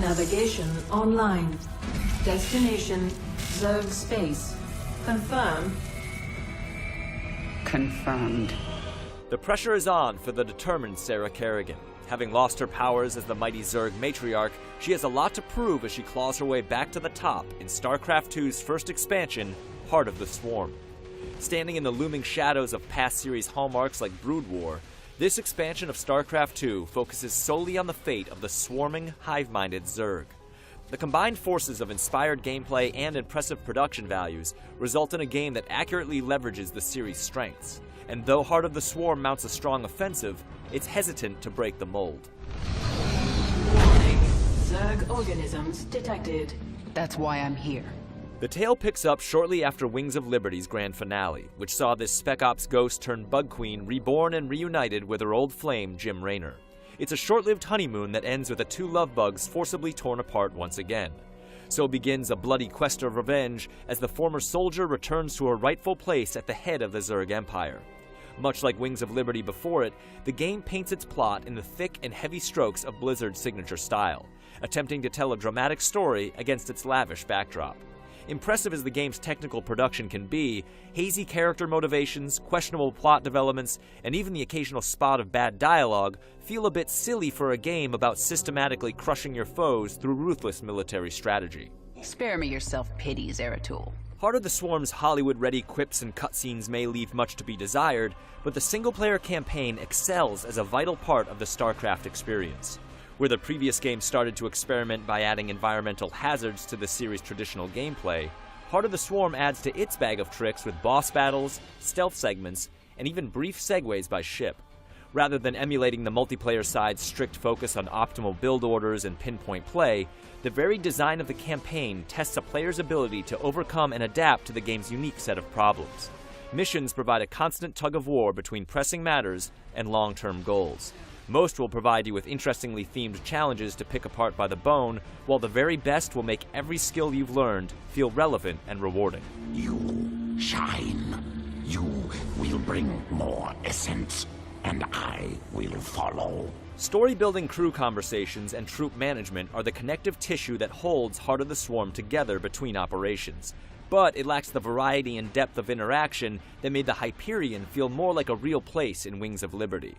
Navigation online. Destination, Zerg space. Confirm. Confirmed. The pressure is on for the determined Sarah Kerrigan. Having lost her powers as the mighty Zerg matriarch, she has a lot to prove as she claws her way back to the top in STARCRAFT II's first expansion, Heart of the Swarm. Standing in the looming shadows of past series hallmarks like Brood War, this expansion of STARCRAFT II focuses solely on the fate of the swarming, hive-minded Zerg. The combined forces of inspired gameplay and impressive production values result in a game that accurately leverages the series' strengths. And though Heart of the Swarm mounts a strong offensive, it's hesitant to break the mold. Warning. Zerg organisms detected. That's why I'm here. The tale picks up shortly after Wings of Liberty's grand finale, which saw this Spec Ops ghost turned Bug Queen reborn and reunited with her old flame, Jim Raynor. It's a short-lived honeymoon that ends with the two love bugs forcibly torn apart once again. So begins a bloody quest of revenge as the former soldier returns to her rightful place at the head of the Zerg Empire. Much like Wings of Liberty before it, the game paints its plot in the thick and heavy strokes of Blizzard's signature style, attempting to tell a dramatic story against its lavish backdrop. Impressive as the game's technical production can be, hazy character motivations, questionable plot developments, and even the occasional spot of bad dialogue feel a bit silly for a game about systematically crushing your foes through ruthless military strategy. Spare me your self-pity, Zeratul. Heart of the Swarm's Hollywood-ready quips and cutscenes may leave much to be desired, but the single-player campaign excels as a vital part of the StarCraft experience. Where the previous game started to experiment by adding environmental hazards to the series' traditional gameplay, Heart of the Swarm adds to its bag of tricks with boss battles, stealth segments, and even brief segues by ship. Rather than emulating the multiplayer side's strict focus on optimal build orders and pinpoint play, the very design of the campaign tests a player's ability to overcome and adapt to the game's unique set of problems. Missions provide a constant tug-of-war between pressing matters and long-term goals. Most will provide you with interestingly themed challenges to pick apart by the bone, while the very best will make every skill you've learned feel relevant and rewarding. You shine. You will bring more essence, and I will follow. Story-building crew conversations and troop management are the connective tissue that holds Heart of the Swarm together between operations. But it lacks the variety and depth of interaction that made the Hyperion feel more like a real place in Wings of Liberty.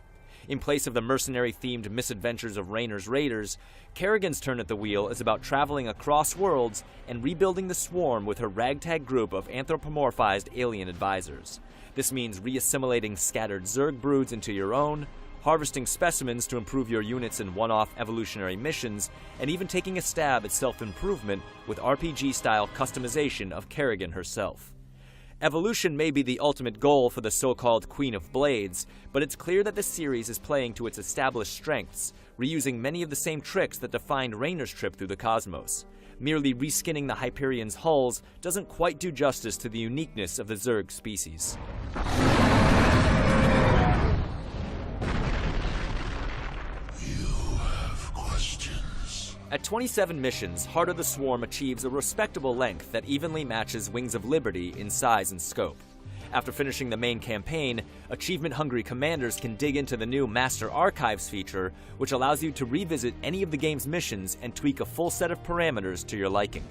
In place of the mercenary-themed misadventures of Raynor's Raiders, Kerrigan's turn at the wheel is about traveling across worlds and rebuilding the Swarm with her ragtag group of anthropomorphized alien advisors. This means reassimilating scattered Zerg broods into your own, harvesting specimens to improve your units in one-off evolutionary missions, and even taking a stab at self-improvement with RPG-style customization of Kerrigan herself. Evolution may be the ultimate goal for the so-called Queen of Blades, but it's clear that the series is playing to its established strengths, reusing many of the same tricks that defined Raynor's trip through the cosmos. Merely reskinning the Hyperion's hulls doesn't quite do justice to the uniqueness of the Zerg species. At 27 missions, Heart of the Swarm achieves a respectable length that evenly matches Wings of Liberty in size and scope. After finishing the main campaign, achievement-hungry commanders can dig into the new Master Archives feature, which allows you to revisit any of the game's missions and tweak a full set of parameters to your liking.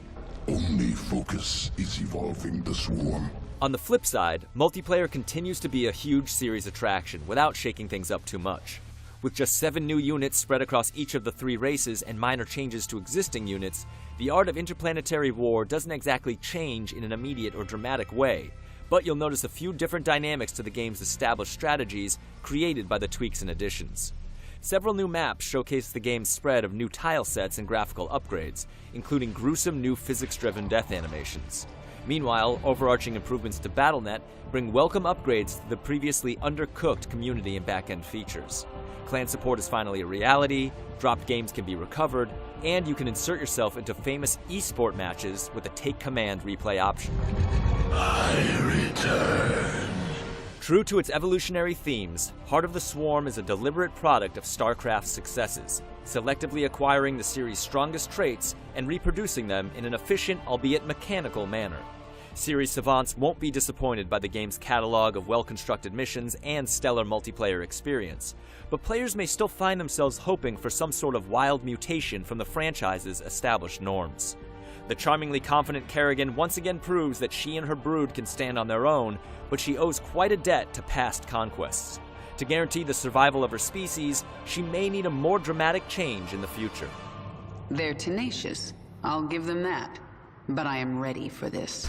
Only focus is evolving the Swarm. On the flip side, multiplayer continues to be a huge series attraction without shaking things up too much. With just 7 new units spread across each of the 3 races and minor changes to existing units, the art of interplanetary war doesn't exactly change in an immediate or dramatic way, but you'll notice a few different dynamics to the game's established strategies created by the tweaks and additions. Several new maps showcase the game's spread of new tile sets and graphical upgrades, including gruesome new physics-driven death animations. Meanwhile, overarching improvements to BattleNet bring welcome upgrades to the previously undercooked community and back-end features. Clan support is finally a reality, dropped games can be recovered, and you can insert yourself into famous esport matches with a Take Command replay option. I return. True to its evolutionary themes, Heart of the Swarm is a deliberate product of StarCraft's successes, selectively acquiring the series' strongest traits and reproducing them in an efficient, albeit mechanical manner. Series savants won't be disappointed by the game's catalog of well-constructed missions and stellar multiplayer experience, but players may still find themselves hoping for some sort of wild mutation from the franchise's established norms. The charmingly confident Kerrigan once again proves that she and her brood can stand on their own, but she owes quite a debt to past conquests. To guarantee the survival of her species, she may need a more dramatic change in the future. They're tenacious, I'll give them that. But I am ready for this.